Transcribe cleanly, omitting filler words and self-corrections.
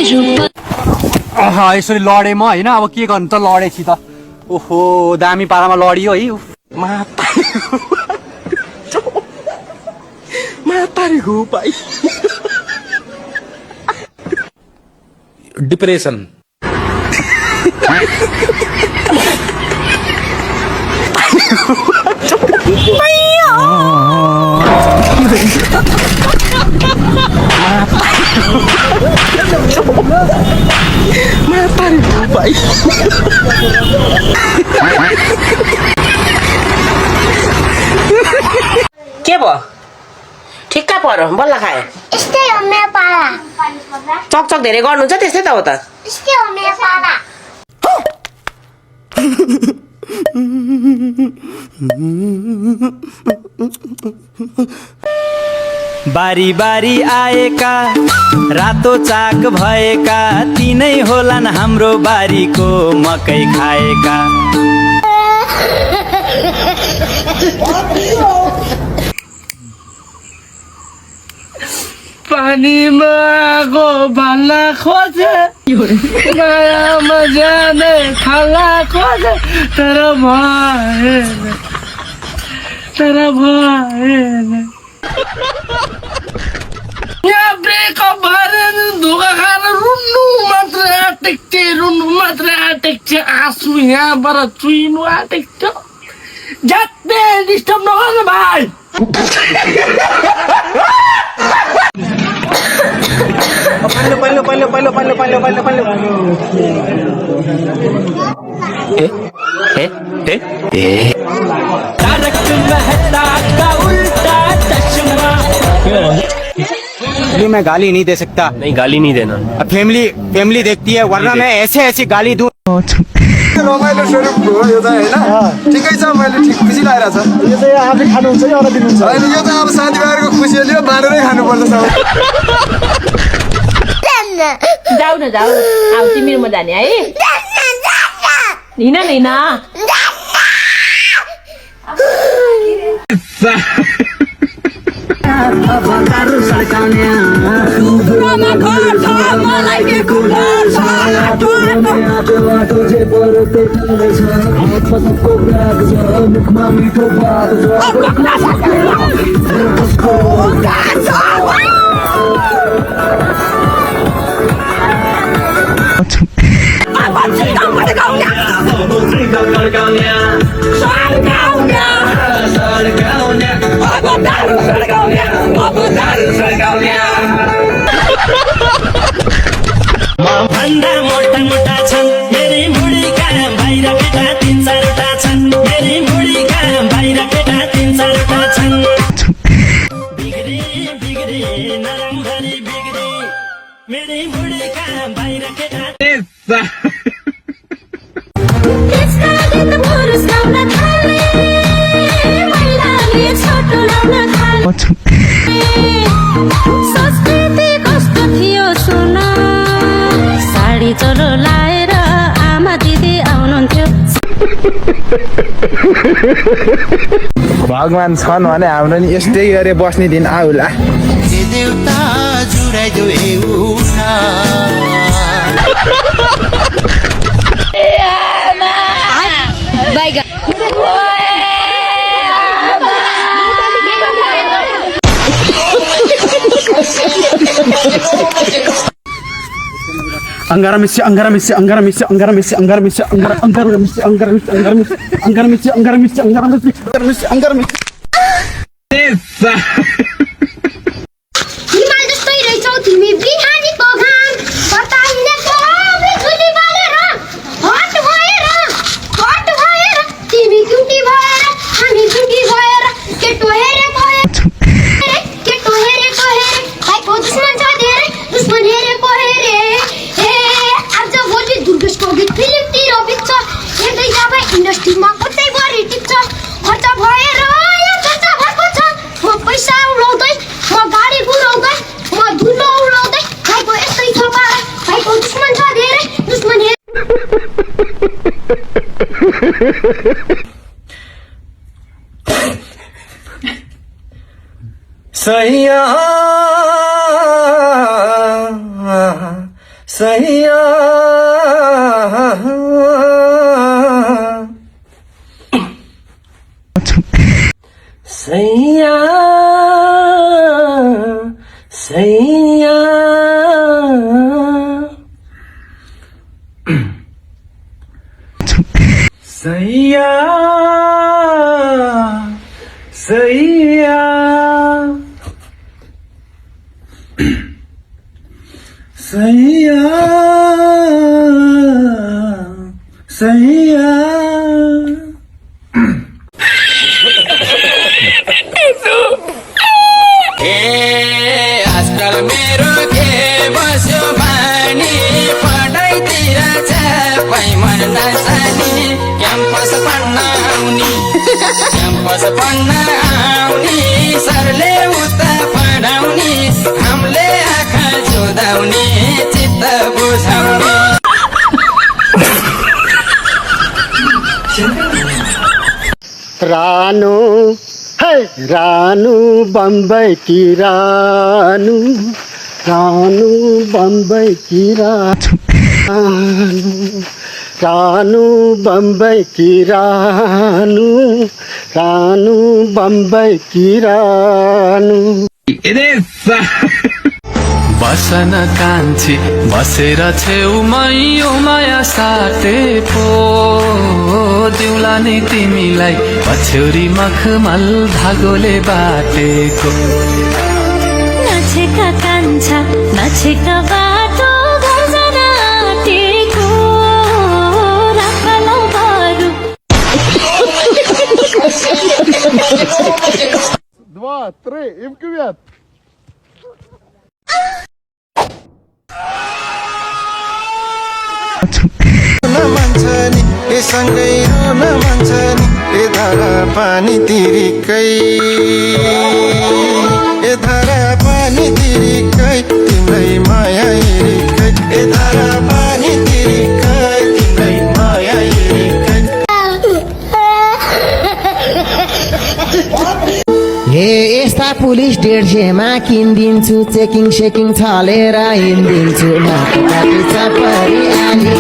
यसरी लडेँ म होइन अब के गर्नु त लडेपछि त ओहो दामी पारामा लडियो है डिप्रेशन के भयो ठिक्क पर्यो बल्ल खाए यस्तै हो मेरो पाला चकचक धेरै गर्नुहुन्छ त्यस्तै त हो त यस्तै हो मेरो पाला बारी बारी आएका रातो चाक भएका तिनै होलान् हाम्रो बारीको मकै खाएका पानीमा आगो भाल्न खोजे मायामा जाने थाल्न खोजे तर भएन यहाँ ब्रेकअप भएर धोका खाएर रुन्नु मात्र आँटेको छ आँसु यहाँबाट चुइनु आँटेको छ जात्ने डिस्टर्ब नगर्नु भाइ मैं गाली नहीं दे सकता नहीं गाली नहीं देना फैमिली देखती है वरना मैं ऐसे गाली दूं रमाइलो स्वरूप हो यो चाहिँ होइन ठिकै छ मैले ठिक खुसी लागिरहेछ यो चाहिँ आफै खानुहुन्छ कि अरू दिनुहुन्छ होइन यो चाहिँ अब साथीभाइहरूको खुसीले बाँडेरै खानुपर्छ सब जाऊ न जाऊ आऊ तिमीमा जाने है हिँड भन्दा मोटा मोटा छन् मेरी मुडीका बाहिर केटा 3-4 वटा छन् मेरी मुडीका बाहिर केटा 3-4 वटा छन् बिग्री नराम्ररी बिग्री मेरी मुडीका बाहिर केटा संस्कृति कस्तो थियो सुन साडी चोलो लाएर आमा दिदी आउनुहुन्थ्यो भगवान छन् भने हाम्रो नि यस्तै गरे बस्ने दिन आउला देउता जुराइदेऊ एउटा Angara misi हिमाल जस्तै रहेछौ तिमी बिहानीको घाम बताइने कोले झुली बलेर हट भएर तिमी क्युटी भएर हामी क्युटी भएर केटो हेरेको हेरे भाइको दुश्मन छ धेरै दुश्मन हेरेको हेरे ए आज भोलि दुर्गेशको गीत फिल्मतिर बित्छ हेर्दै जाँदा इन्डस्ट्रीमा कतै बढी टिप्छ खर्च भएर म पैसा उडाउँदै म गाडी बुलाउँदै म धुलो उडाउँदै भाइको यस्तै छ पारा भाइको दुश्मन छ धेरै दुश्मन सैया सैया सैया सैया सैया सैया सैया सैया आजकल मेरो के बस्यो बानी पढाइतिर छापै मन नसानी क्याम्पस पढ्न आउने सरले उता पढाउने हामीले आँखा जुदाउने चित्त बुझाउने रानु है रानु बम्बई की रानु रानु बम्बई की रानु रानु बम्बई की रानु रानु बम्बई की रानु बसन कान्छी बसेर छेउमै यो माया साटे पो दिउला नि तिमीलाई पछ्यौरी मखमल धागोले बाटेको नाचेका कान्छा नाचेका बाटो घर आँटेको राखलौ बरु 2, 3, im kwiat. मान्छनी ए सँगै रुन मान्छनी ए धारा पानी तिरिकै ए धारा पानी तिरिकै तिम्रै माया हिरिकै ए धारा पानी तिरिकै तिम्रै माया हिरिकै हे यस्ता पुलिस 150 मा किनिदिन्छु चेकिङ सेकिङ छलेर हिँडिदिन्छु माथि काटी चापरी आली